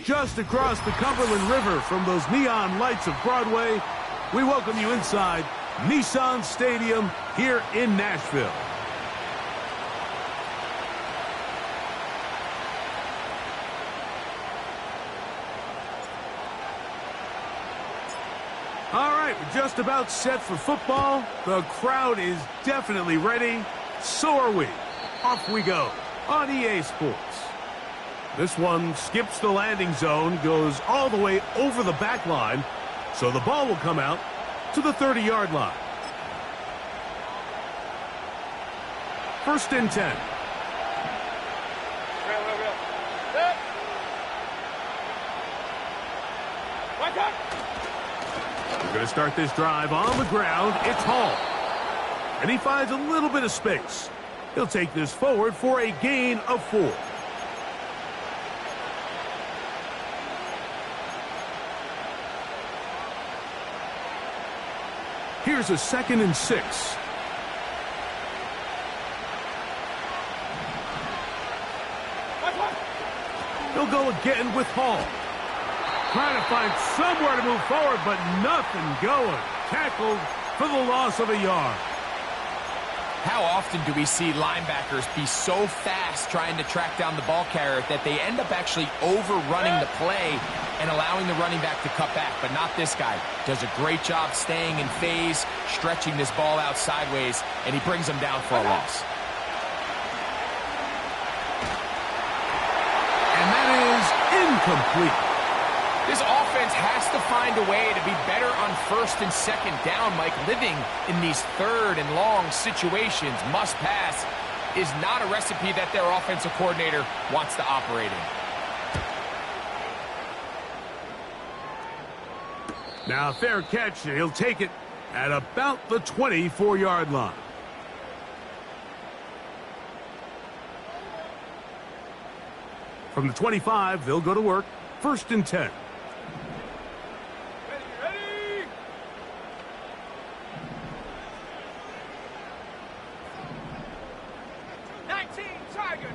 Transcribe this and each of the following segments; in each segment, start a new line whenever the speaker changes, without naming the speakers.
Just across the Cumberland River from those neon lights of Broadway, we welcome you inside Nissan Stadium here in Nashville. All right, we're just about set for football. The crowd is definitely ready. So are we. Off we go on EA Sports. This one skips the landing zone, goes all the way over the back line, so the ball will come out to the 30-yard line. First and 10. We're going to start this drive on the ground. It's Hall. And he finds a little bit of space. He'll take this forward for a gain of 4. Here's a 2nd and 6. He'll go again with Hall. Trying to find somewhere to move forward, but nothing going. Tackled for the loss of a yard.
How often do we see linebackers be so fast trying to track down the ball carrier that they end up actually overrunning the play and allowing the running back to cut back? But not this guy. Does a great job staying in phase, stretching this ball out sideways, and he brings them down for a loss.
And that is incomplete.
This offense has to find a way to be better on 1st and 2nd down, Mike. Living in these 3rd and long situations, must pass, is not a recipe that their offensive coordinator wants to operate in.
Now, fair catch, and he'll take it at about the 24-yard line. From the 25, they'll go to work. 1st and 10.
Ready. 19, Tiger.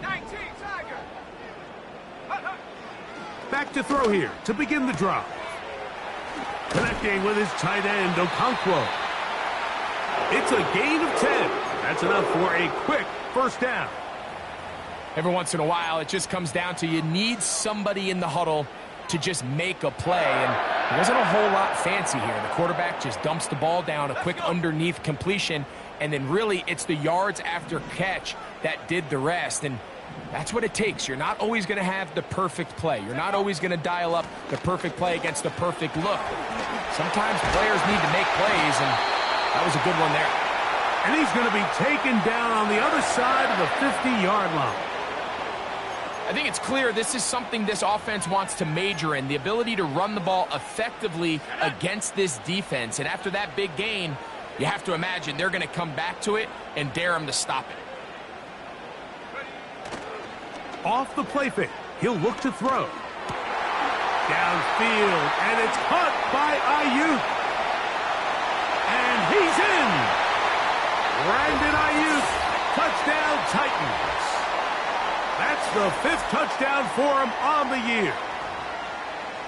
Back to throw here to begin the drive. Connecting with his tight end, Okonkwo. It's a gain of 10. That's enough for a quick first down.
Every once in a while, it just comes down to you need somebody in the huddle to just make a play. And there wasn't a whole lot fancy here. The quarterback just dumps the ball down, a quick underneath completion, and then really it's the yards after catch that did the rest. And that's what it takes. You're not always going to have the perfect play. You're not always going to dial up the perfect play against the perfect look. Sometimes players need to make plays, and that was a good one there.
And he's going to be taken down on the other side of the 50-yard line.
I think it's clear this is something this offense wants to major in, the ability to run the ball effectively against this defense. And after that big gain, you have to imagine they're going to come back to it and dare them to stop it.
Off the play fake, he'll look to throw. Downfield, and it's caught by Ayuk. And he's in. Brandon Ayuk, touchdown Titans. That's the 5th touchdown for him on the year.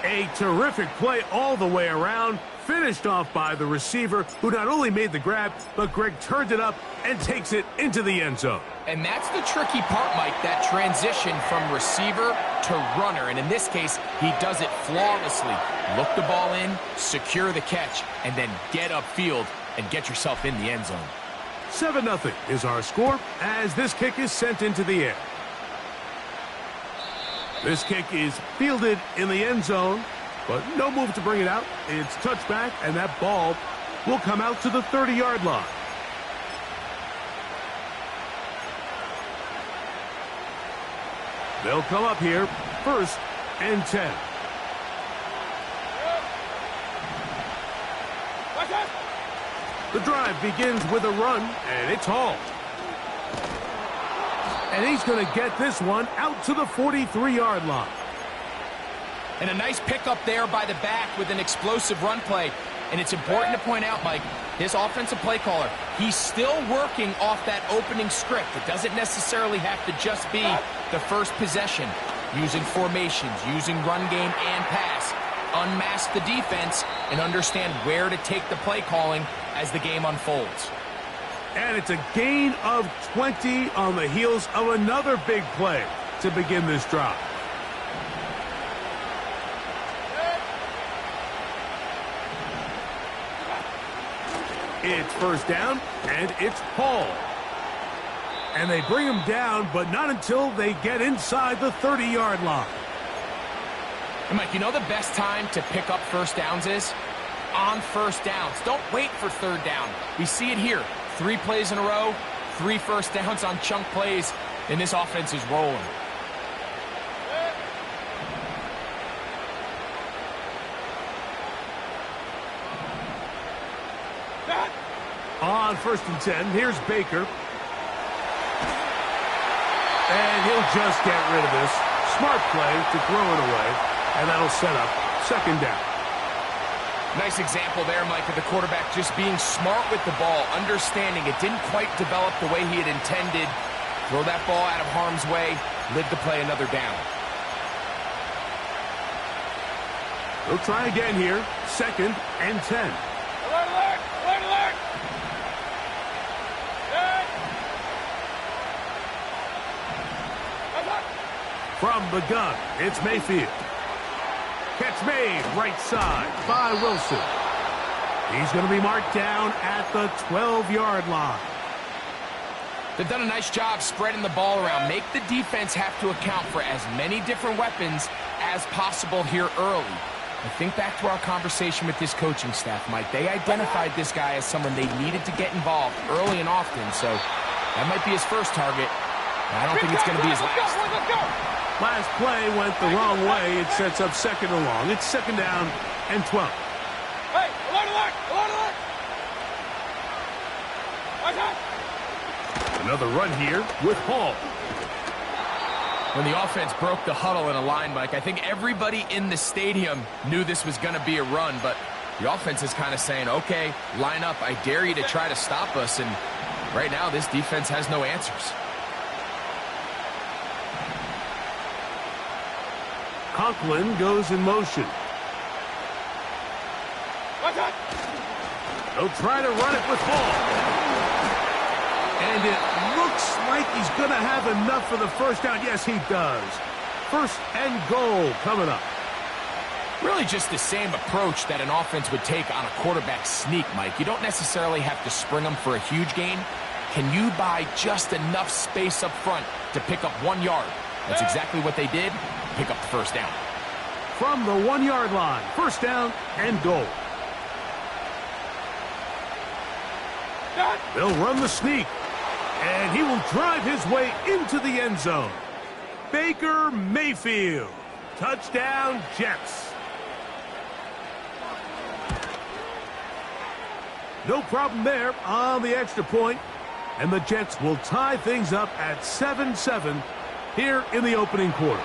A terrific play all the way around, finished off by the receiver, who not only made the grab, but Greg turned it up and takes it into the end zone.
And that's the tricky part, Mike, that transition from receiver to runner. And in this case, he does it flawlessly. Look the ball in, secure the catch, and then get upfield and get yourself in the end zone.
7-0 is our score as this kick is sent into the air. This kick is fielded in the end zone, but no move to bring it out. It's touchback, and that ball will come out to the 30-yard line. They'll come up here, 1st and 10. The drive begins with a run, and it's hauled. And he's going to get this one out to the 43-yard line.
And a nice pickup there by the back with an explosive run play. And it's important to point out, Mike, this offensive play caller, he's still working off that opening script. It doesn't necessarily have to just be the first possession. Using formations, using run game and pass. Unmask the defense and understand where to take the play calling as the game unfolds.
And it's a gain of 20 on the heels of another big play to begin this drive. It's 1st down, and it's Paul. And they bring him down, but not until they get inside the 30-yard line.
And Mike, you know the best time to pick up 1st downs is? On 1st downs. Don't wait for 3rd down. We see it here. 3 plays in a row, 3 1st downs on chunk plays, and this offense is rolling.
On 1st and 10, here's Baker. And he'll just get rid of this. Smart play to throw it away, and that'll set up 2nd down.
Nice example there, Mike, of the quarterback just being smart with the ball, understanding it didn't quite develop the way he had intended. Throw that ball out of harm's way, live to play another down.
They'll try again here, 2nd and 10. From the gun, it's Mayfield. Catch made, right side by Wilson. He's going to be marked down at the 12-yard line.
They've done a nice job spreading the ball around. Make the defense have to account for as many different weapons as possible here early. I think back to our conversation with this coaching staff, Mike. They identified this guy as someone they needed to get involved early and often, so that might be his first target. I don't think it's going to be his last.
Let's go.
Last play went the wrong way. It sets up 2nd and long. It's 2nd down and 12.
Hey, alert.
Another run here with Hall.
When the offense broke the huddle in a line, Mike, I think everybody in the stadium knew this was going to be a run, but the offense is kind of saying, okay, line up. I dare you to try to stop us, and right now this defense has no answers.
Conklin goes in motion. They'll try to run it with Hall. And it looks like he's going to have enough for the 1st down. Yes, he does. 1st and goal coming up.
Really just the same approach that an offense would take on a quarterback sneak, Mike. You don't necessarily have to spring them for a huge gain. Can you buy just enough space up front to pick up 1 yard? That's exactly what they did. Pick up the 1st down.
From the 1-yard line, 1st down and goal. They'll run the sneak, and he will drive his way into the end zone. Baker Mayfield. Touchdown, Jets. No problem there on the extra point, and the Jets will tie things up at 7-7 here in the opening quarter.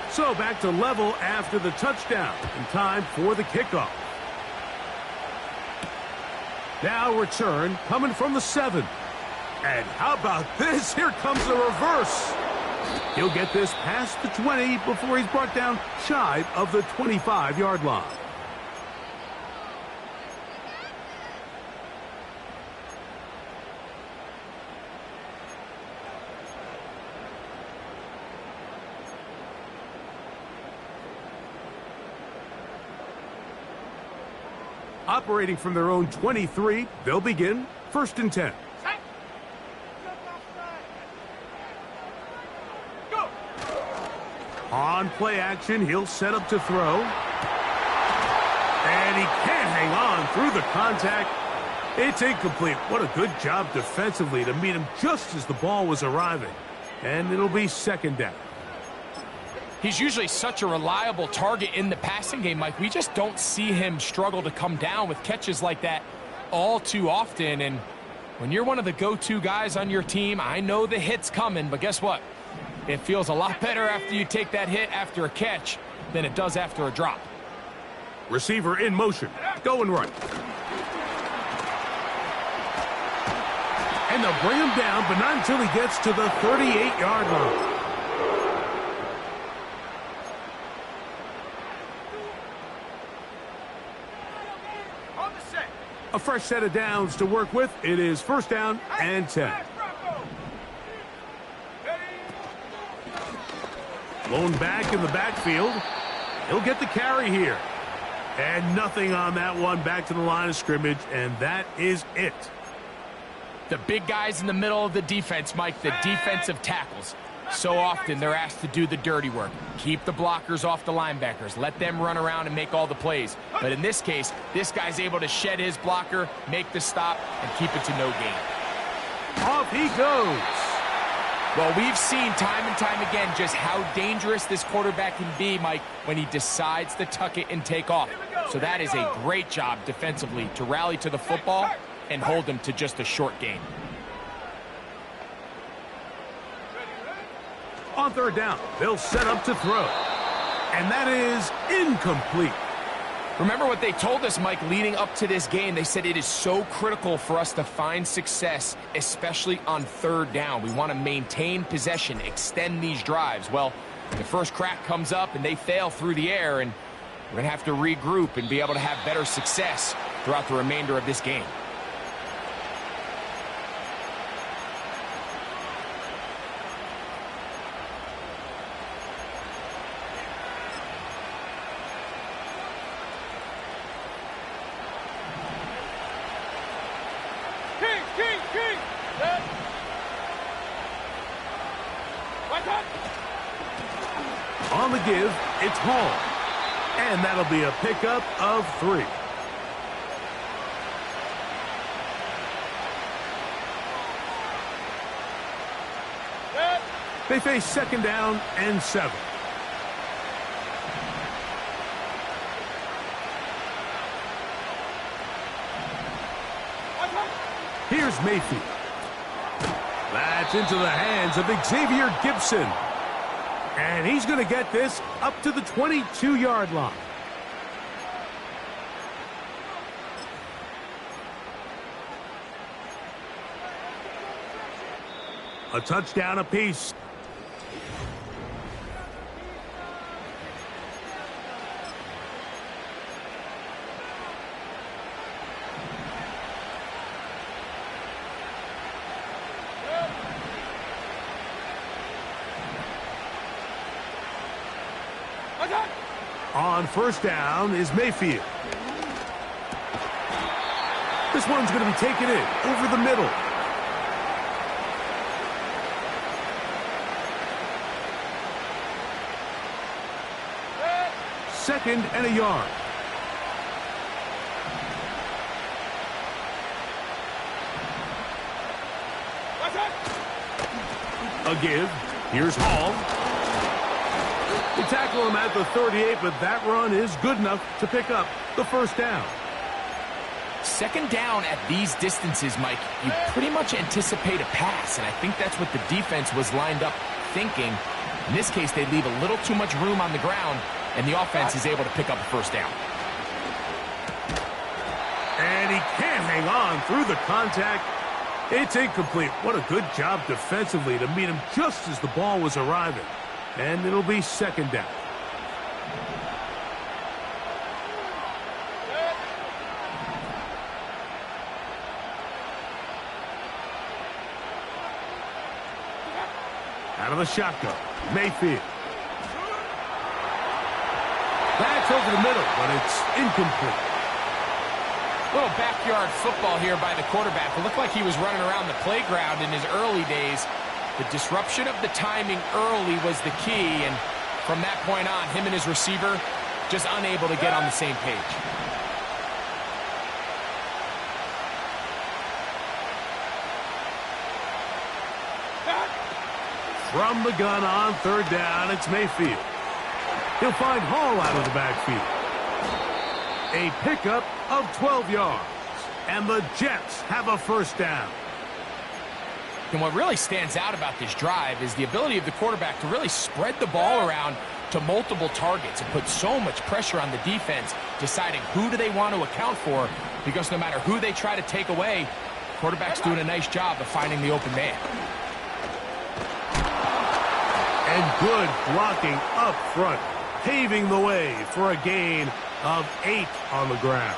So back to level after the touchdown, and time for the kickoff. Now return coming from the 7. And how about this? Here comes the reverse. He'll get this past the 20 before he's brought down shy of the 25-yard line. Operating from their own 23, they'll begin 1st and 10.
Go.
On play action, he'll set up to throw. And he can't hang on through the contact. It's incomplete. What a good job defensively to meet him just as the ball was arriving. And it'll be second down.
He's usually such a reliable target in the passing game, Mike. We just don't see him struggle to come down with catches like that all too often. And when you're one of the go-to guys on your team, I know the hit's coming, but guess what? It feels a lot better after you take that hit after a catch than it does after a drop.
Receiver in motion. Going right. And they'll bring him down, but not until he gets to the 38-yard line. A fresh set of downs to work with. It is first down and 10. Blown back in the backfield. He'll get the carry here. And nothing on that one. Back to the line of scrimmage, and that is it.
The big guys in the middle of the defense, Mike, the defensive tackles. So often they're asked to do the dirty work. Keep the blockers off the linebackers. Let them run around and make all the plays. But in this case, this guy's able to shed his blocker, make the stop, and keep it to no gain.
Off he goes.
Well, we've seen time and time again just how dangerous this quarterback can be, Mike, when he decides to tuck it and take off. So that is a great job defensively to rally to the football and hold him to just a short gain.
On third down, they'll set up to throw. And that is incomplete.
Remember what they told us, Mike, leading up to this game. They said it is so critical for us to find success, especially on third down. We want to maintain possession, extend these drives. Well, the first crack comes up and they fail through the air, and we're going to have to regroup and be able to have better success throughout the remainder of this game.
On the give, it's Hall. And that'll be a pickup of 3. They face second down and 7. Here's Mayfield. That's into the hands of Xavier Gibson. And he's going to get this up to the 22-yard line. A touchdown apiece. On first down is Mayfield. This one's going to be taken in over the middle. Second and a yard. A give. Here's Hall. They tackle him at the 38, but that run is good enough to pick up the first down.
Second down at these distances, Mike, you pretty much anticipate a pass, and I think that's what the defense was lined up thinking. In this case, they leave a little too much room on the ground, and the offense is able to pick up a first down.
And he can't hang on through the contact. It's incomplete. What a good job defensively to meet him just as the ball was arriving. And it'll be second down. Out of the shotgun, Mayfield. That's over the middle, but it's incomplete.
Little backyard football here by the quarterback. It looked like he was running around the playground in his early days. The disruption of the timing early was the key, and from that point on, him and his receiver just unable to get on the same page.
From the gun on third down, it's Mayfield. He'll find Hall out of the backfield. A pickup of 12 yards. And the Jets have a first down.
And what really stands out about this drive is the ability of the quarterback to really spread the ball around to multiple targets and put so much pressure on the defense, deciding who do they want to account for, because no matter who they try to take away, the quarterback's doing a nice job of finding the open man.
And good blocking up front, paving the way for a gain of 8 on the ground.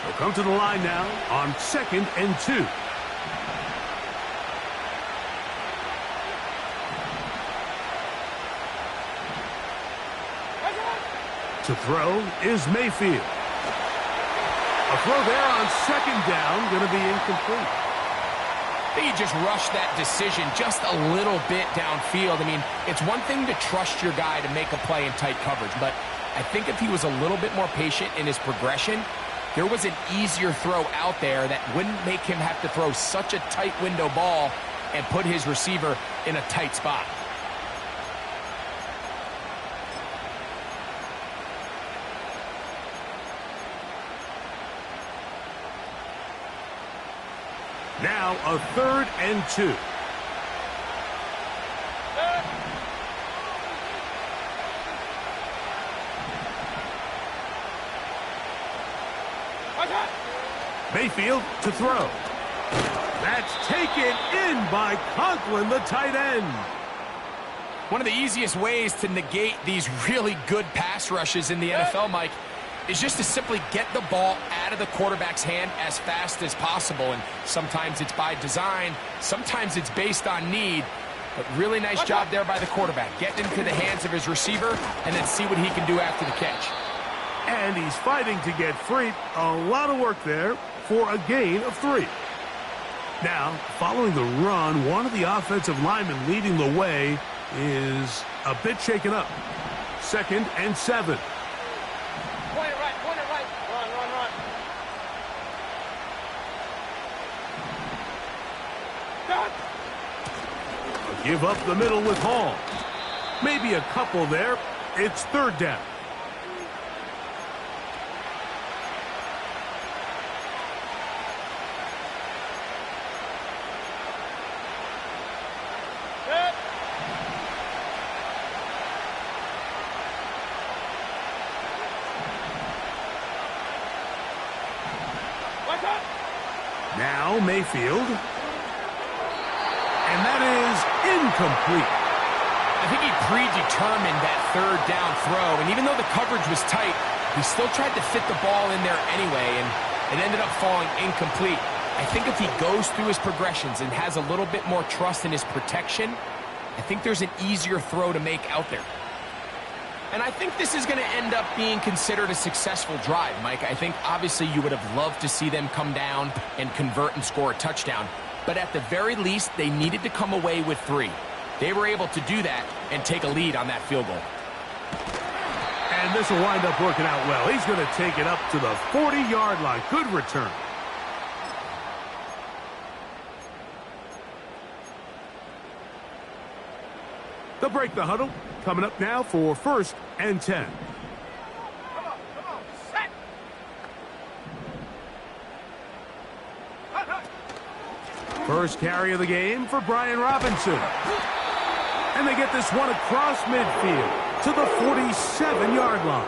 They'll come to the line now on 2nd and 2. To throw is Mayfield. A throw there on 2nd down, going to be incomplete.
I think he just rushed that decision just a little bit downfield. I mean, it's one thing to trust your guy to make a play in tight coverage, but I think if he was a little bit more patient in his progression, there was an easier throw out there that wouldn't make him have to throw such a tight window ball and put his receiver in a tight spot.
Now a 3rd and 2. Mayfield to throw. That's taken in by Conklin, the tight end.
One of the easiest ways to negate these really good pass rushes in the NFL, Mike, is just to simply get the ball out of the quarterback's hand as fast as possible. And sometimes it's by design, sometimes it's based on need. But really nice job there by the quarterback. Get into the hands of his receiver and then see what he can do after the catch.
And he's fighting to get free. A lot of work there for a gain of 3. Now, following the run, one of the offensive linemen leading the way is a bit shaken up. 2nd and 7.
Point it right. Run. Done.
Give up the middle with Hall. Maybe a couple there. It's 3rd down. Now Mayfield. And that is incomplete.
I think he predetermined that 3rd down throw, and even though the coverage was tight, he still tried to fit the ball in there anyway, and it ended up falling incomplete. I think if he goes through his progressions and has a little bit more trust in his protection, I think there's an easier throw to make out there. And I think this is going to end up being considered a successful drive, Mike. I think obviously you would have loved to see them come down and convert and score a touchdown. But at the very least, they needed to come away with 3. They were able to do that and take a lead on that field goal.
And this will wind up working out well. He's going to take it up to the 40-yard line. Good return. They'll break the huddle. Coming up now for 1st and 10.
Come on. Set.
First carry of the game for Brian Robinson. And they get this one across midfield to the 47-yard line.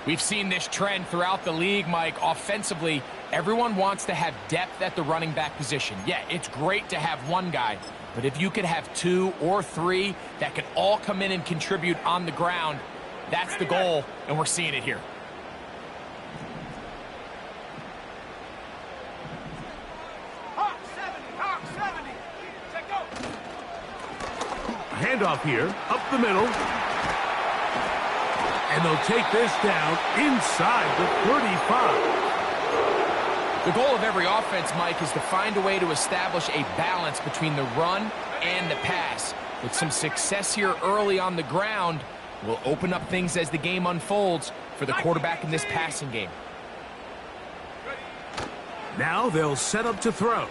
We've seen this trend throughout the league, Mike. Offensively, everyone wants to have depth at the running back position. Yeah, it's great to have one guy, but if you could have 2 or 3 that can all come in and contribute on the ground, that's the goal, and we're seeing it here.
Hawk 70. Set go.
Handoff here, up the middle. And they'll take this down inside the 35.
The goal of every offense, Mike, is to find a way to establish a balance between the run and the pass. With some success here early on the ground, will open up things as the game unfolds for the quarterback in this passing game.
Now they'll set up to throw.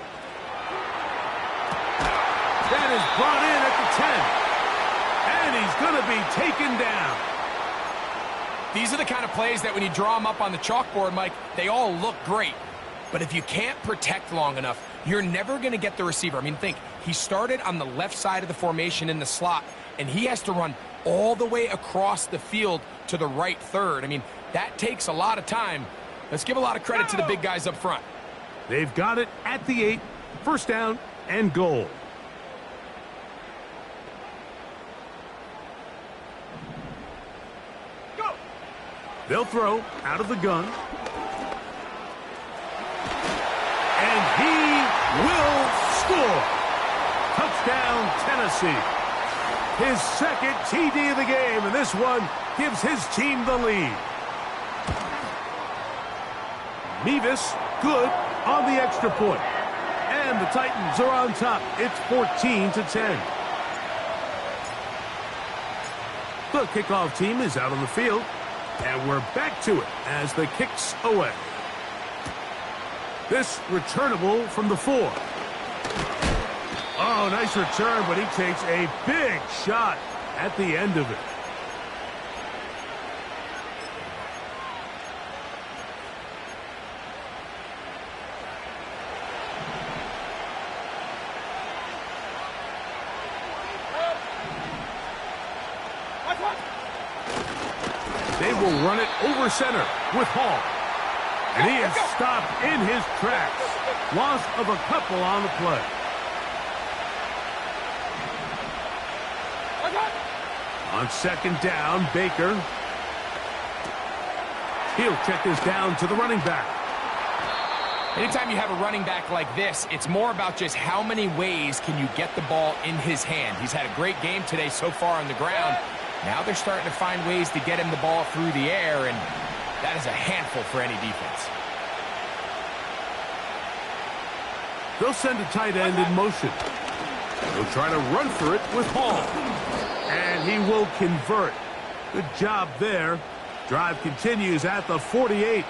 That is brought in at the 10. And he's going to be taken down.
These are the kind of plays that when you draw them up on the chalkboard, Mike, they all look great. But if you can't protect long enough, you're never going to get the receiver. I mean, think, he started on the left side of the formation in the slot, and he has to run all the way across the field to the right third. I mean, that takes a lot of time. Let's give a lot of credit to the big guys up front.
They've got it at the 8. First down and goal.
Go.
They'll throw out of the gun. And he will score. Touchdown, Tennessee. His second TD of the game, and this one gives his team the lead. Mevis, good on the extra point. And the Titans are on top. It's 14-10. The kickoff team is out on the field. And we're back to it as the kick's away. This returnable from the 4. Oh, nice return, but he takes a big shot at the end of it. They will run it over center with Hall. And he is stopped in his tracks. Loss of a couple on the play. On second down, Baker. He'll check this down to the running back.
Anytime you have a running back like this, it's more about just how many ways can you get the ball in his hand. He's had a great game today so far on the ground. Now they're starting to find ways to get him the ball through the air, and that is a handful for any defense.
They'll send a tight end in motion. They'll try to run for it with Hall. And he will convert. Good job there. Drive continues at the 48.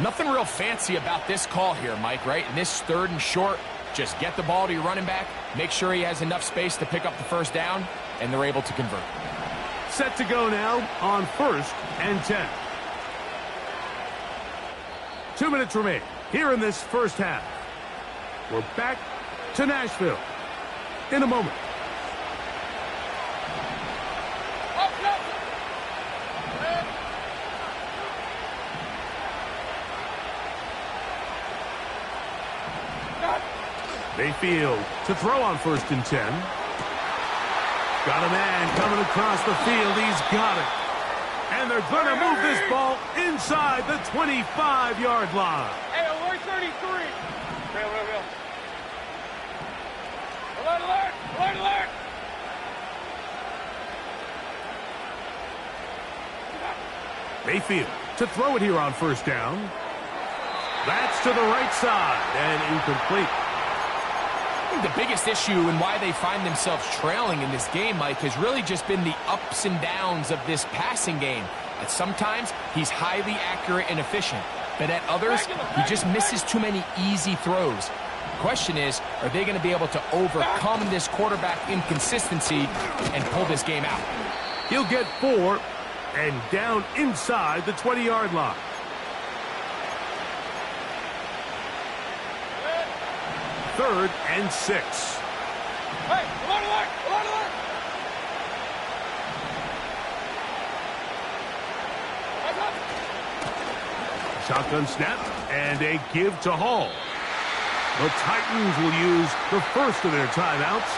Nothing real fancy about this call here, Mike, right? In this 3rd and short, just get the ball to your running back, make sure he has enough space to pick up the first down, and they're able to convert.
Set to go now on 1st and 10. 2 minutes remain here in this first half. We're back to Nashville in a moment. Mayfield to throw on 1st and 10. Got a man coming across the field. He's got it. And they're going to move this ball inside the 25-yard line.
Hey, alert 33. Real. Alert.
Mayfield to throw it here on 1st down. That's to the right side and incomplete.
I think the biggest issue and why they find themselves trailing in this game, Mike, has really just been the ups and downs of this passing game. At sometimes, he's highly accurate and efficient, but at others, he just misses too many easy throws. The question is, are they going to be able to overcome this quarterback inconsistency and pull this game out?
He'll get 4 and down inside the 20-yard line. Third and 6.
Hey, alert.
Shotgun snap and a give to Hall. The Titans will use the first of their timeouts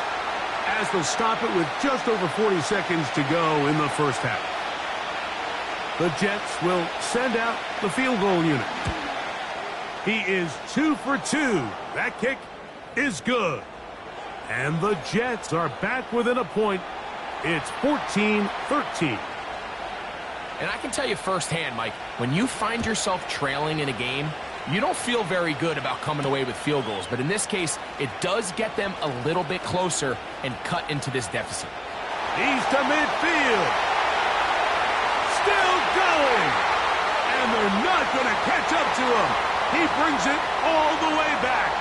as they'll stop it with just over 40 seconds to go in the first half. The Jets will send out the field goal unit. He is 2 for 2. That kick is good. And the Jets are back within a point. It's 14-13.
And I can tell you firsthand, Mike, when you find yourself trailing in a game, you don't feel very good about coming away with field goals. But in this case, it does get them a little bit closer and cut into this deficit.
He's to midfield. Still going. And they're not going to catch up to him. He brings it all the way back.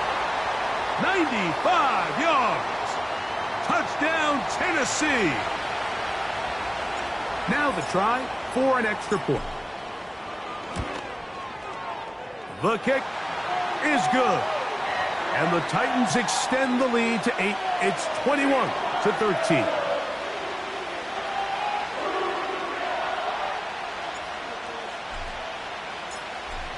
95 yards. Touchdown, Tennessee. Now the try for an extra point. The kick is good. And the Titans extend the lead to 8. It's 21-13.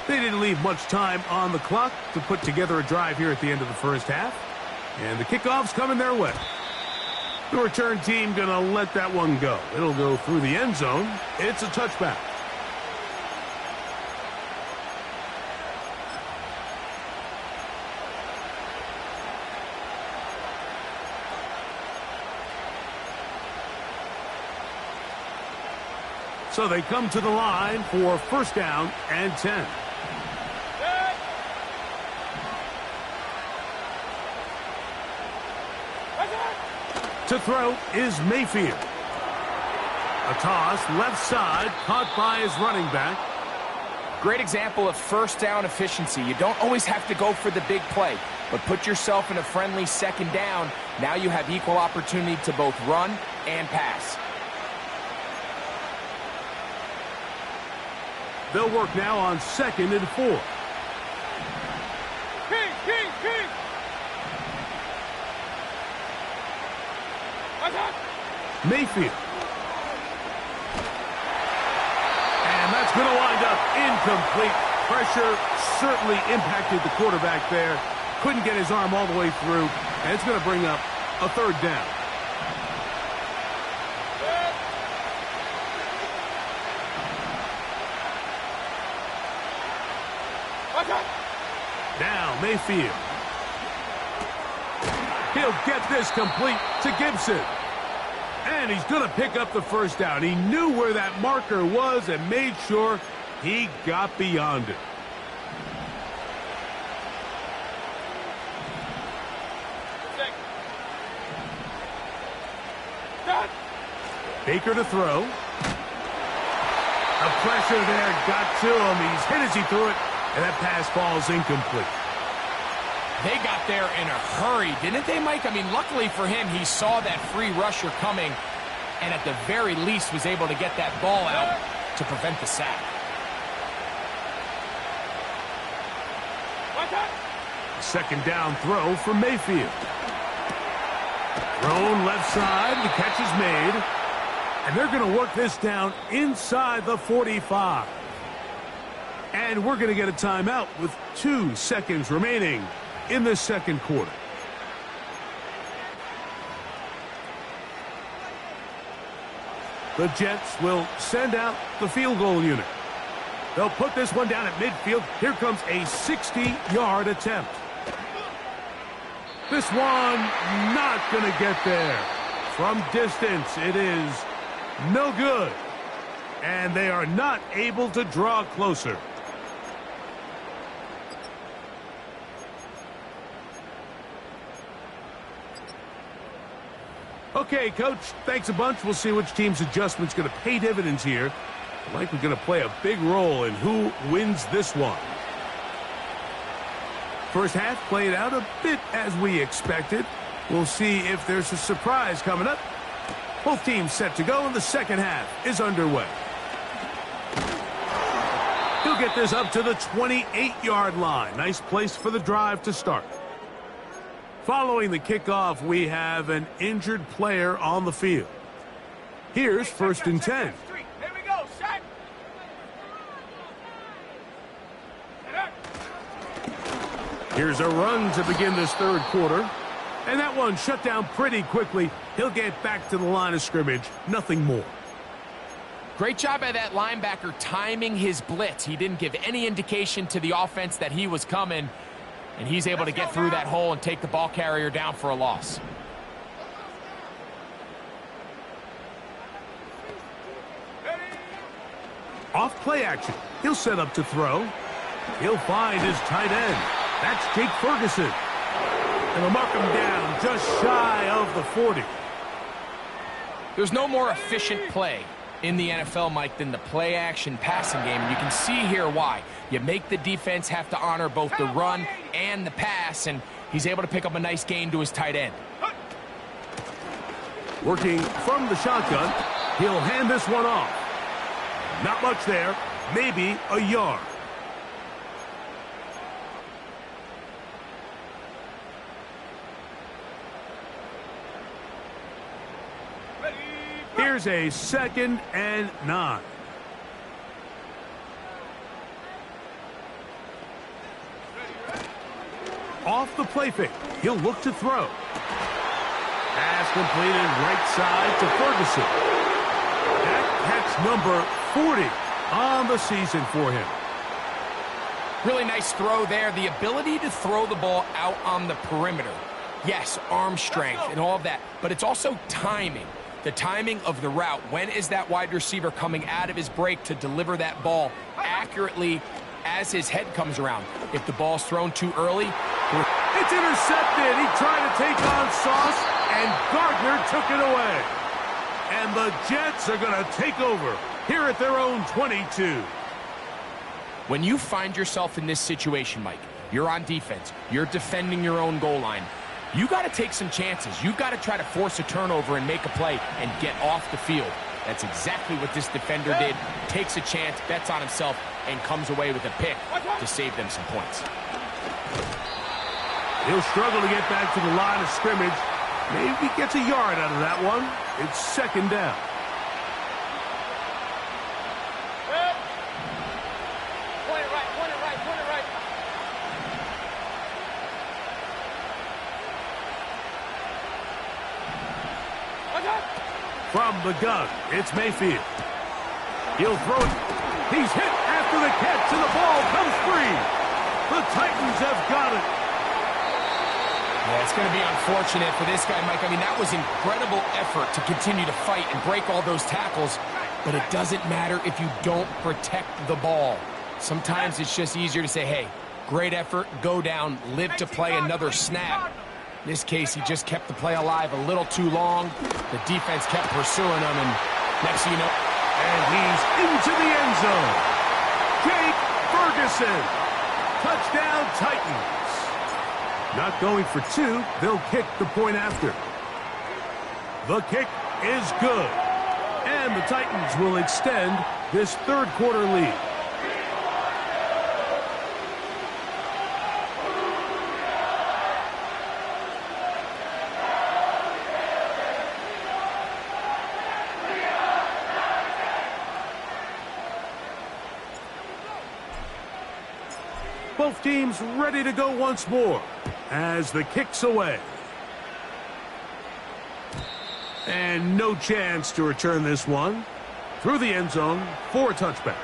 They didn't leave much time on the clock to put together a drive here at the end of the first half. And the kickoff's coming their way. The return team going to let that one go. It'll go through the end zone. It's a touchback. So they come to the line for first down and 10. To throw is Mayfield. A toss left side, caught by his running back.
Great example of first down efficiency. You don't always have to go for the big play, but put yourself in a friendly second down. Now you have equal opportunity to both run and pass.
They'll work now on 2nd and 4.
King!
Mayfield. And that's going to wind up incomplete. Pressure certainly impacted the quarterback there. Couldn't get his arm all the way through. And it's going to bring up a third down. Now Mayfield. He'll get this complete to Gibson. And he's going to pick up the first down. He knew where that marker was and made sure he got beyond it. Baker to throw. The pressure there got to him. He's hit as he threw it, and that pass falls incomplete.
They got there in a hurry, didn't they, Mike? I mean, luckily for him, he saw that free rusher coming and at the very least was able to get that ball out to prevent the sack.
Second down throw for Mayfield. Thrown left side, the catch is made. And they're going to work this down inside the 45. And we're going to get a timeout with 2 seconds remaining in the second quarter. The Jets will send out the field goal unit. They'll put this one down at midfield. Here comes a 60-yard attempt. This one not going to get there. From distance, it is no good. And they are not able to draw closer. Okay, Coach, thanks a bunch. We'll see which team's adjustment's going to pay dividends here. Likely going to play a big role in who wins this one. First half played out a bit as we expected. We'll see if there's a surprise coming up. Both teams set to go, and the second half is underway. He'll get this up to the 28-yard line. Nice place for the drive to start. Following the kickoff, we have an injured player on the field. Here's first and 10.
Here we go, set.
Here's a run to begin this third quarter. And that one shut down pretty quickly. He'll get back to the line of scrimmage. Nothing more.
Great job by that linebacker timing his blitz. He didn't give any indication to the offense that he was coming. And he's able to get through that hole and take the ball carrier down for a loss.
Off play action. He'll set up to throw. He'll find his tight end. That's Jake Ferguson. And they'll mark him down just shy of the 40.
There's no more efficient play. in the NFL, Mike, than the play-action passing game. And you can see here why. You make the defense have to honor both the run and the pass, and he's able to pick up a nice gain to his tight end.
Working from the shotgun, he'll hand this one off. Not much there, maybe a yard. Here's a 2nd and 9. Off the play fake, he'll look to throw. Pass completed right side to Ferguson. That catch number 40 on the season for him.
Really nice throw there. The ability to throw the ball out on the perimeter. Yes, arm strength and all of that, but it's also timing. The timing of the route. When is that wide receiver coming out of his break to deliver that ball accurately as his head comes around? If the ball's thrown too early,
it's intercepted. He tried to take on Sauce, and Gardner took it away. And the Jets are going to take over here at their own 22.
When you find yourself in this situation, Mike, you're on defense, you're defending your own goal line, you got to take some chances. You've got to try to force a turnover and make a play and get off the field. That's exactly what this defender did. Takes a chance, bets on himself, and comes away with a pick to save them some points.
He'll struggle to get back to the line of scrimmage. Maybe gets a yard out of that one. It's 2nd down. From the gun, it's Mayfield. He'll throw it. He's hit after the catch, and the ball comes free. The Titans have got it.
Yeah, it's going to be unfortunate for this guy, Mike. I mean, that was incredible effort to continue to fight and break all those tackles, but it doesn't matter if you don't protect the ball. Sometimes it's just easier to say, hey, great effort, go down, live to play another snap. In this case, he just kept the play alive a little too long. The defense kept pursuing him, and next thing you know...
And he's into the end zone. Jake Ferguson. Touchdown, Titans. Not going for 2. They'll kick the point after. The kick is good. And the Titans will extend this 3rd quarter lead. Both teams ready to go once more as the kick's away. And no chance to return this one. Through the end zone for a touchback.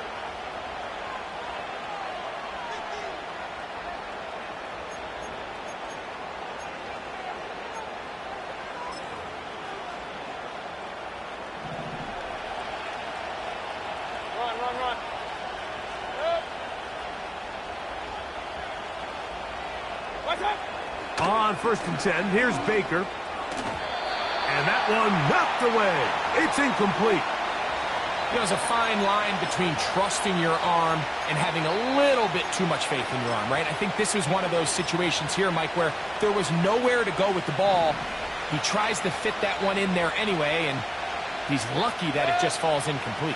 Run.
On 1st and 10, here's Baker. And that one knocked away. It's incomplete.
There's a fine line between trusting your arm and having a little bit too much faith in your arm, right? I think this was one of those situations here, Mike, where there was nowhere to go with the ball. He tries to fit that one in there anyway, and he's lucky that it just falls incomplete.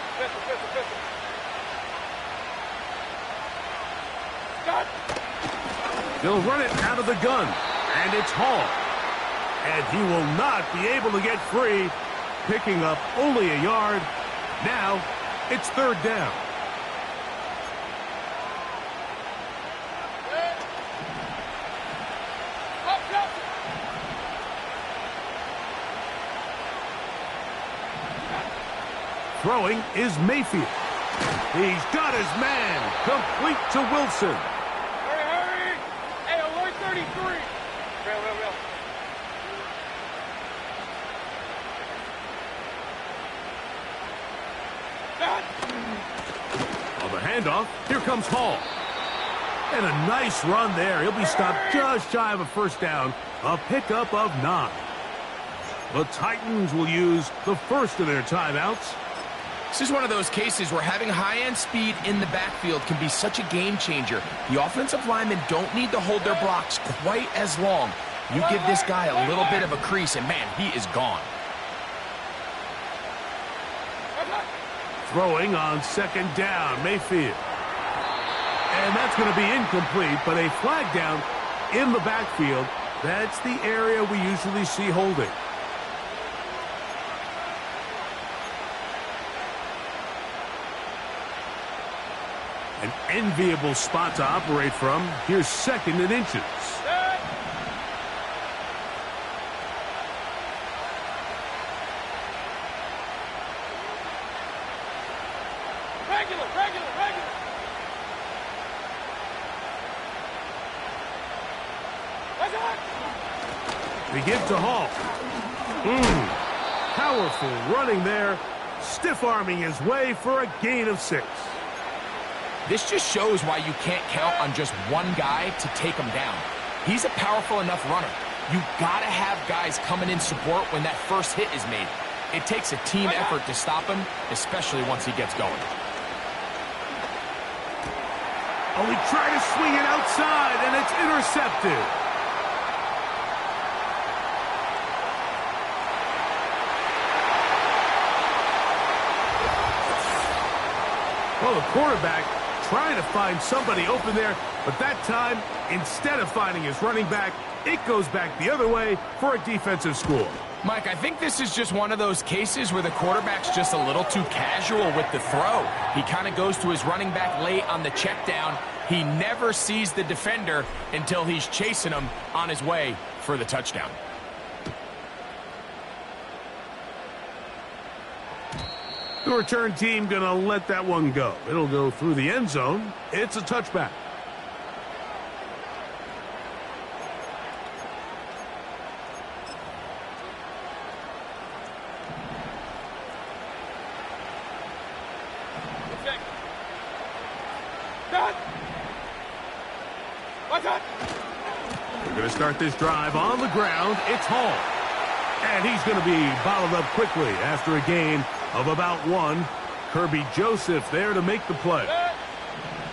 They'll run it out of the gun, and it's Hall. And he will not be able to get free, picking up only a yard. Now, it's 3rd down. Throwing is Mayfield. He's got his man, complete to Wilson.
Hurry! Hey, alert 33! Real.
On the handoff, here comes Hall. And a nice run there. He'll be stopped just shy of a 1st down. A pickup of 9. The Titans will use the first of their timeouts.
This is one of those cases where having high-end speed in the backfield can be such a game changer. The offensive linemen don't need to hold their blocks quite as long. You give this guy a little bit of a crease, and man, he is gone.
Throwing on second down, Mayfield. And that's going to be incomplete, but a flag down in the backfield. That's the area we usually see holding. An enviable spot to operate from. Here's second and inches.
Regular.
They give to Hall. Powerful running there. Stiff-arming his way for a gain of 6.
This just shows why you can't count on just one guy to take him down. He's a powerful enough runner. You gotta have guys coming in support when that first hit is made. It takes a team effort to stop him, especially once he gets going.
Oh, he tried to swing it outside, and it's intercepted. Well, the quarterback trying to find somebody open there, but that time, instead of finding his running back, it goes back the other way for a defensive score.
Mike, I think this is just one of those cases where the quarterback's just a little too casual with the throw. He kind of goes to his running back late on the check down. He never sees the defender until he's chasing him on his way for the touchdown.
The return team going to let that one go. It'll go through the end zone. It's a touchback. We're going to start this drive on the ground. It's Hall. And he's going to be bottled up quickly after a gain of about 1. Kirby Joseph there to make the play.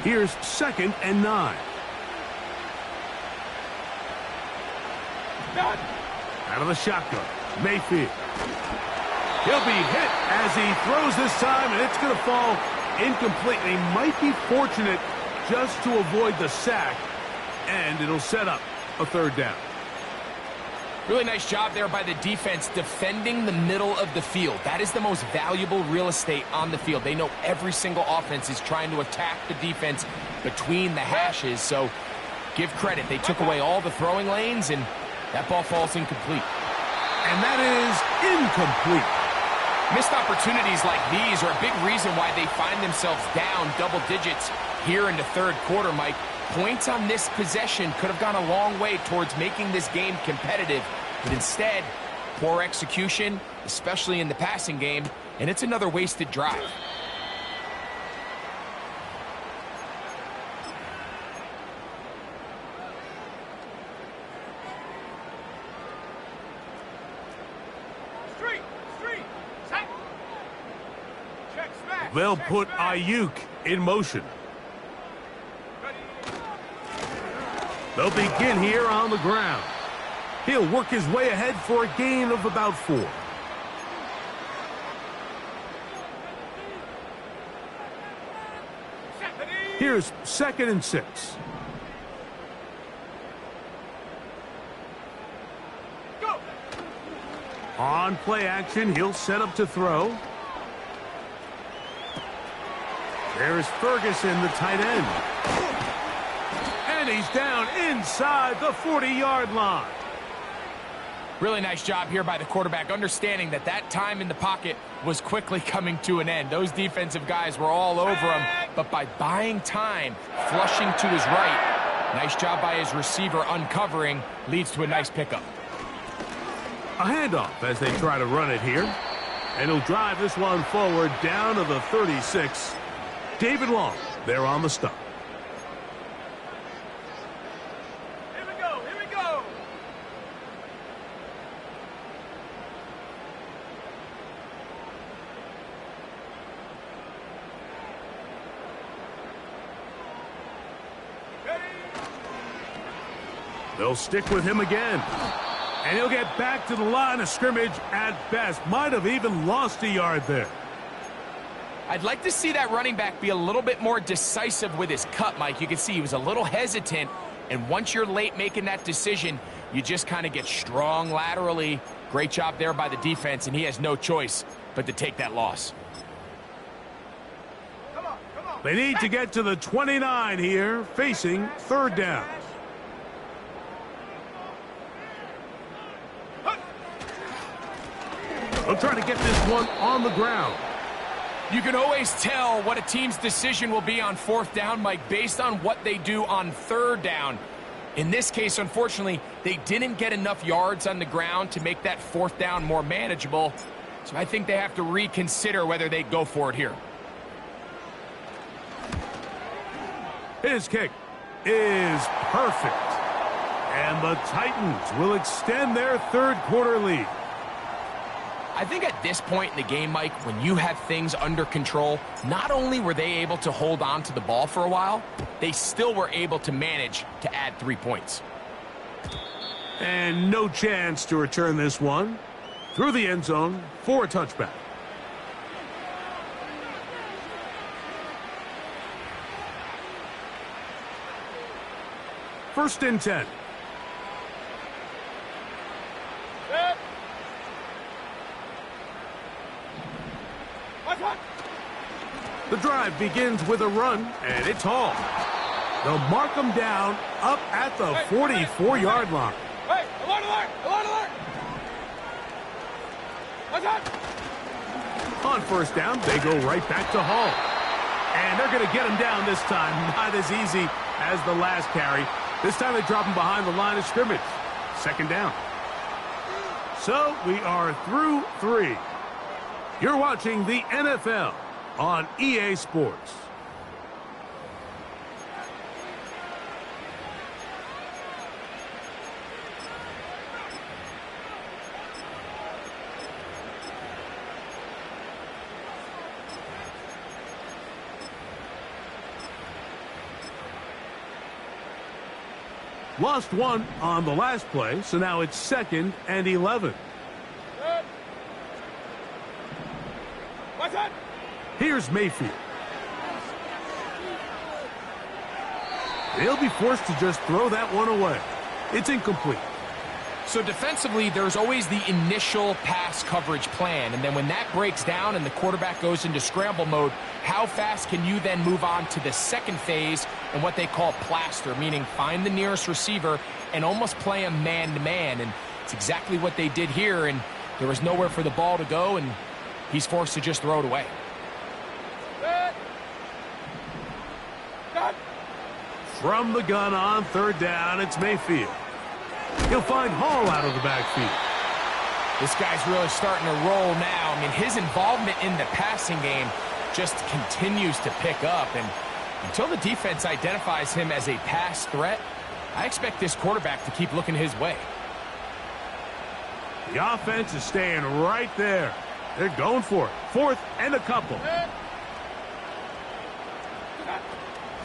Here's second and 9. Out of the shotgun, Mayfield. He'll be hit as he throws this time, and it's going to fall incomplete. He might be fortunate just to avoid the sack, and it'll set up a third down.
Really nice job there by the defense defending the middle of the field. That is the most valuable real estate on the field. They know every single offense is trying to attack the defense between the hashes, so give credit. They took away all the throwing lanes, and that ball falls incomplete.
And that is incomplete.
Missed opportunities like these are a big reason why they find themselves down double digits here in the third quarter, Mike. Points on this possession could have gone a long way towards making this game competitive, but instead, poor execution, especially in the passing game, and it's another wasted drive.
They'll put Ayuk in motion. They'll begin here on the ground. He'll work his way ahead for a gain of about 4. Here's second and 6.
Go.
On play action, he'll set up to throw. There's Ferguson, the tight end. And he's down inside the 40-yard line.
Really nice job here by the quarterback, understanding that that time in the pocket was quickly coming to an end. Those defensive guys were all over him, but by buying time, flushing to his right, nice job by his receiver uncovering, leads to a nice pickup.
A handoff as they try to run it here. And he'll drive this one forward down to the 36. David Long there on the stop.
Here we go. Here we go.
They'll stick with him again. And he'll get back to the line of scrimmage at best. Might have even lost a yard there.
I'd like to see that running back be a little bit more decisive with his cut, Mike. You can see he was a little hesitant, and once you're late making that decision, you just kind of get strong laterally. Great job there by the defense, and he has no choice but to take that loss.
They need to get to the 29 here, facing third down. They'll try to get this one on the ground.
You can always tell what a team's decision will be on fourth down, Mike, based on what they do on third down. In this case, unfortunately, they didn't get enough yards on the ground to make that fourth down more manageable. So I think they have to reconsider whether they go for it here.
His kick is perfect. And the Titans will extend their third quarter lead.
I think at this point in the game, Mike, when you have things under control, not only were they able to hold on to the ball for a while, they still were able to manage to add 3 points.
And no chance to return this one through the end zone for a touchback. First and 10. The drive begins with a run, and it's hauled. They'll mark them down up at the 44-yard line.
Hey, alert, alert, alert, alert! What's up?
On first down, they go right back to Hall. And they're going to get him down this time. Not as easy as the last carry. This time they drop him behind the line of scrimmage. Second down. So we are through 3. You're watching the NFL on EA Sports. Lost one on the last play, so now it's 2nd and 11.
What's up?
Here's Mayfield. They'll be forced to just throw that one away. It's incomplete.
So defensively, there's always the initial pass coverage plan, and then when that breaks down and the quarterback goes into scramble mode, how fast can you then move on to the second phase and what they call plaster, meaning find the nearest receiver and almost play him man-to-man, and it's exactly what they did here, and there was nowhere for the ball to go, and he's forced to just throw it away.
From the gun on third down, it's Mayfield. He'll find Hall out of the backfield.
This guy's really starting to roll now. I mean, his involvement in the passing game just continues to pick up, and until the defense identifies him as a pass threat, I expect this quarterback to keep looking his way.
The offense is staying right there. They're going for it. 4th and a couple.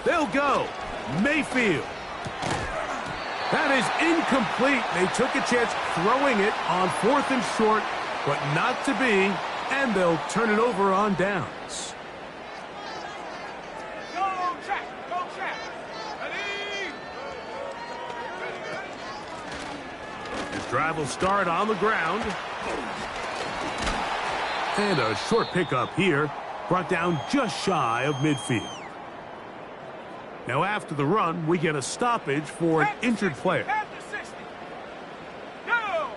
They'll go. Mayfield. That is incomplete. They took a chance throwing it on 4th and short, but not to be, and they'll turn it over on downs.
Go check, go check. Ready?
This drive will start on the ground. And a short pickup here, brought down just shy of midfield. Now after the run, we get a stoppage for an injured player.
After 60. Go!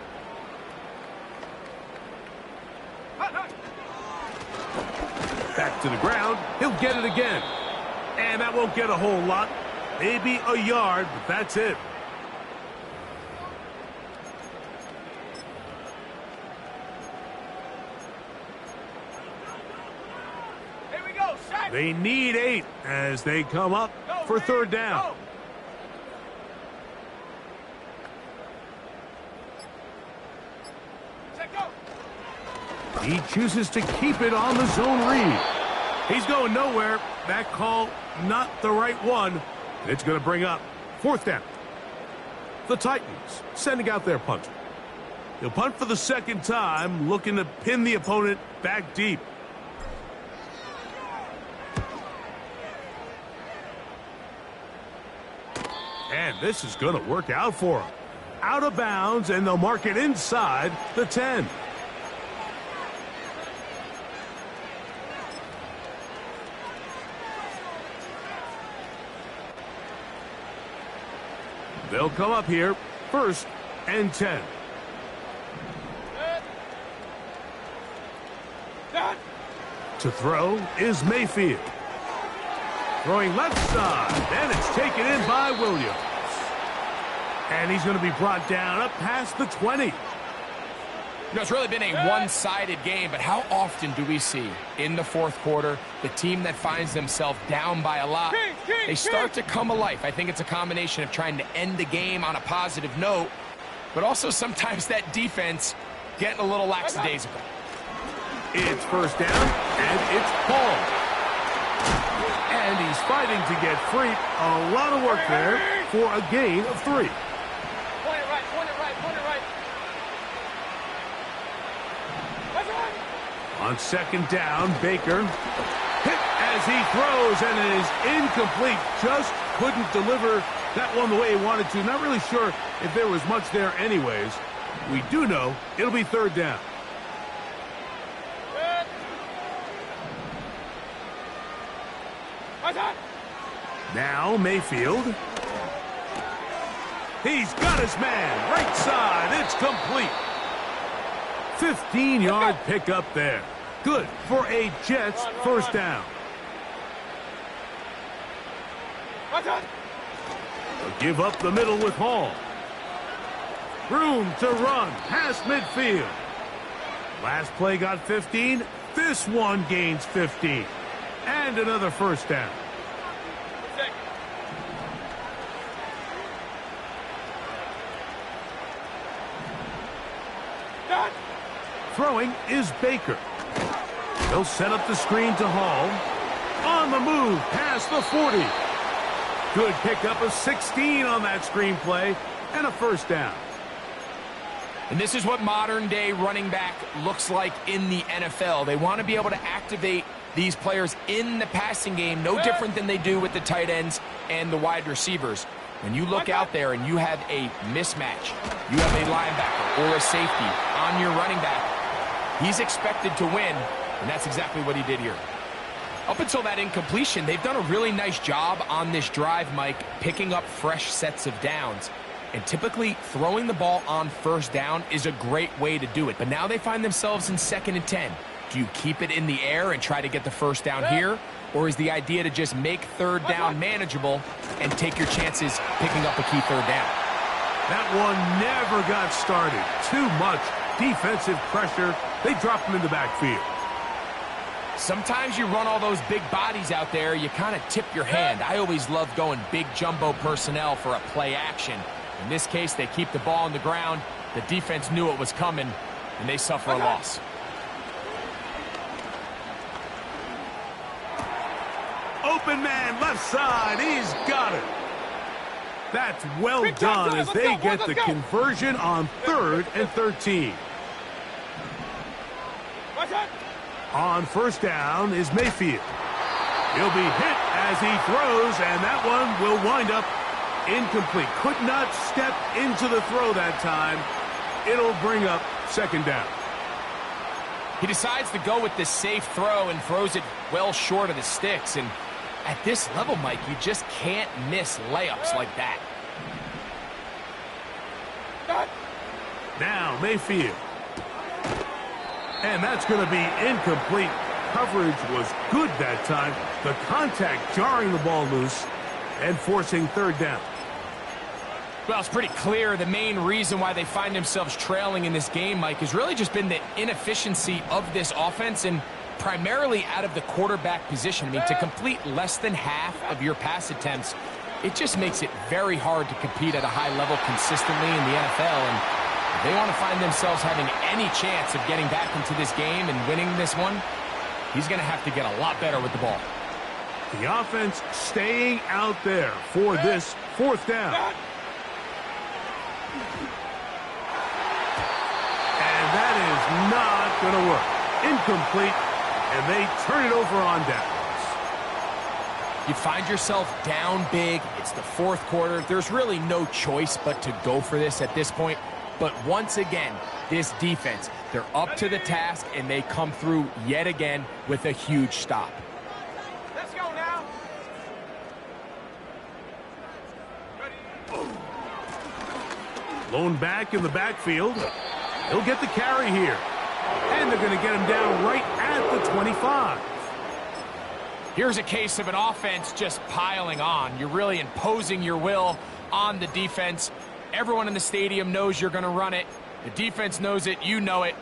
Back to the ground. He'll get it again. And that won't get a whole lot. Maybe a yard, but that's it.
Here we go, set.
They need 8 as they come up for third down.
Go. Set, go.
He chooses to keep it on the zone read. He's going nowhere. That call, not the right one. It's going to bring up 4th down. the Titans sending out their punter. He'll punt for the second time, looking to pin the opponent back deep. And this is going to work out for him. Out of bounds, and they'll mark it inside the 10. They'll come up here, 1st and 10. To throw is Mayfield. Throwing left side, and it's taken in by Williams. And he's going to be brought down up past the 20.
You know, it's really been a one-sided game, but how often do we see in the fourth quarter the team that finds themselves down by a lot, they start to come alive. I think it's a combination of trying to end the game on a positive note, but also sometimes that defense getting a little lackadaisical.
It's 1st down, and it's Paul. And he's fighting to get free. A lot of work there for a gain of 3.
Point it right, point it right, point it right. That's right.
On 2nd down, Baker hit as he throws, and it is incomplete. Just couldn't deliver that one the way he wanted to. Not really sure if there was much there anyways. We do know it'll be 3rd down. Now Mayfield. He's got his man. Right side. It's complete. 15-yard pickup there. Good for a Jets 1st down. They'll give up the middle with Hall. Room to run past midfield. Last play got 15. This one gains 15. And another 1st down. Throwing is Baker. They'll set up the screen to Hall. On the move past the 40. Good pickup of 16 on that screen play and a 1st down.
And this is what modern-day running back looks like in the NFL. They want to be able to activate these players in the passing game, no different than they do with the tight ends and the wide receivers. When you look out there and you have a mismatch, you have a linebacker or a safety on your running back, he's expected to win, and that's exactly what he did here. Up until that incompletion, they've done a really nice job on this drive, Mike, picking up fresh sets of downs. And typically, throwing the ball on 1st down is a great way to do it. But now they find themselves in 2nd and 10. Do you keep it in the air and try to get the 1st down here? Or is the idea to just make 3rd down manageable and take your chances picking up a key 3rd down?
That one never got started. Too much defensive pressure. They dropped him in the backfield.
Sometimes you run all those big bodies out there, you kind of tip your hand. I always love going big jumbo personnel for a play action. In this case, they keep the ball on the ground. The defense knew it was coming, and they suffer a loss.
Open man, left side. He's got it. That's well done as they get the conversion on 3rd and 13. On 1st down is Mayfield. He'll be hit as he throws, and that one will wind up incomplete. Could not step into the throw that time. It'll bring up 2nd down.
He decides to go with the safe throw and throws it well short of the sticks. And at this level, Mike, you just can't miss layups like that.
Now Mayfield. And that's going to be incomplete. Coverage was good that time. The contact jarring the ball loose and forcing 3rd down.
Well, it's pretty clear the main reason why they find themselves trailing in this game, Mike, has really just been the inefficiency of this offense and primarily out of the quarterback position. I mean, to complete less than half of your pass attempts, it just makes it very hard to compete at a high level consistently in the NFL. And if they want to find themselves having any chance of getting back into this game and winning this one, he's going to have to get a lot better with the ball.
The offense staying out there for this 4th down. And that is not going to work. Incomplete, and they turn it over on downs.
You find yourself down big. It's the fourth quarter. There's really no choice but to go for this at this point. But once again, this defense, they're up to the task, and they come through yet again with a huge stop.
Let's go now.
Lone back in the backfield. He'll get the carry here. And they're going to get him down right at the 25.
Here's a case of an offense just piling on. You're really imposing your will on the defense. Everyone in the stadium knows you're going to run it. The defense knows it, you know it.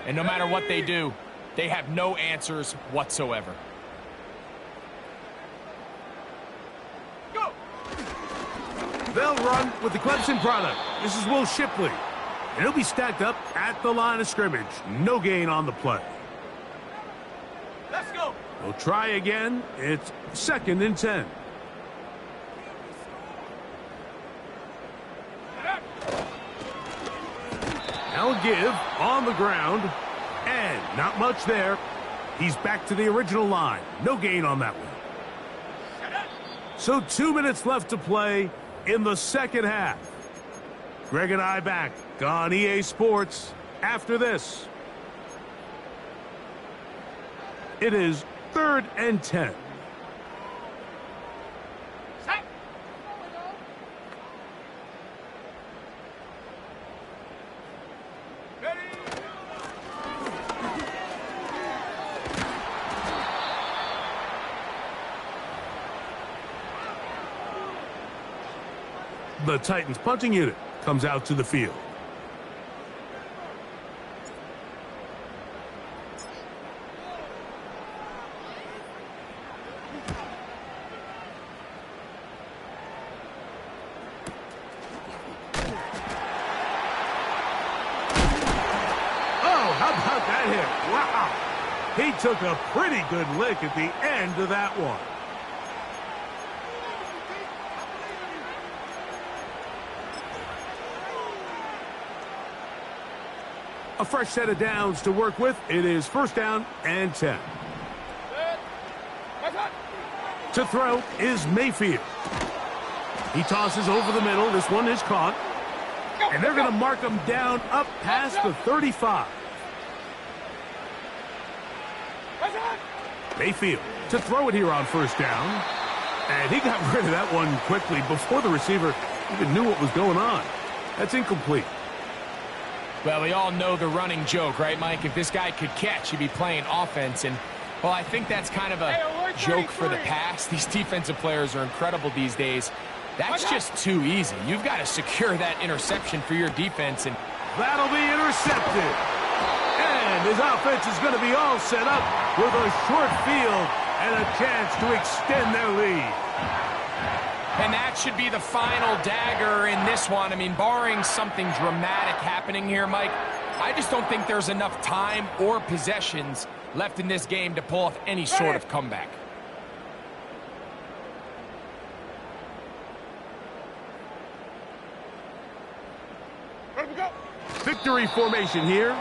And no matter what they do, they have no answers whatsoever.
Go.
They'll run with the Clemson product. This is Will Shipley. And he'll be stacked up at the line of scrimmage. No gain on the play.
Let's go.
They'll try again. It's 2nd and 10. Now give on the ground. And not much there. He's back to the original line. No gain on that one. So 2 minutes left to play in the second half. Greg and I back on EA Sports after this. It is 3rd and 10.
Set. Ready.
The Titans punting unit comes out to the field. How about that hit? Wow. He took a pretty good lick at the end of that one. A fresh set of downs to work with. It is 1st down and 10. To throw is Mayfield. He tosses over the middle. This one is caught. And they're going to mark him down up past the 35. Mayfield to throw it here on 1st down. And he got rid of that one quickly before the receiver even knew what was going on. That's incomplete.
Well, we all know the running joke, right, Mike? If this guy could catch, he'd be playing offense. And, well, I think that's kind of a joke for the past. These defensive players are incredible these days. That's just too easy. You've got to secure that interception for your defense. And
that'll be intercepted. And his offense is going to be all set up with a short field and a chance to extend their lead.
And that should be the final dagger in this one. I mean, barring something dramatic happening here, Mike, I just don't think there's enough time or possessions left in this game to pull off any sort of comeback.
Ready to go.
Victory formation here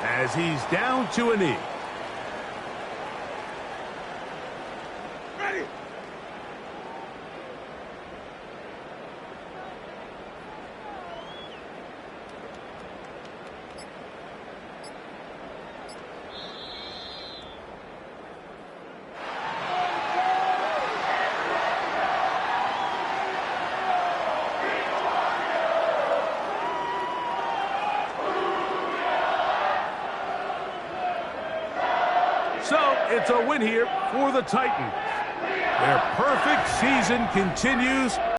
as he's down to a knee.
Ready.
So it's a win here for the Titans. Their perfect season continues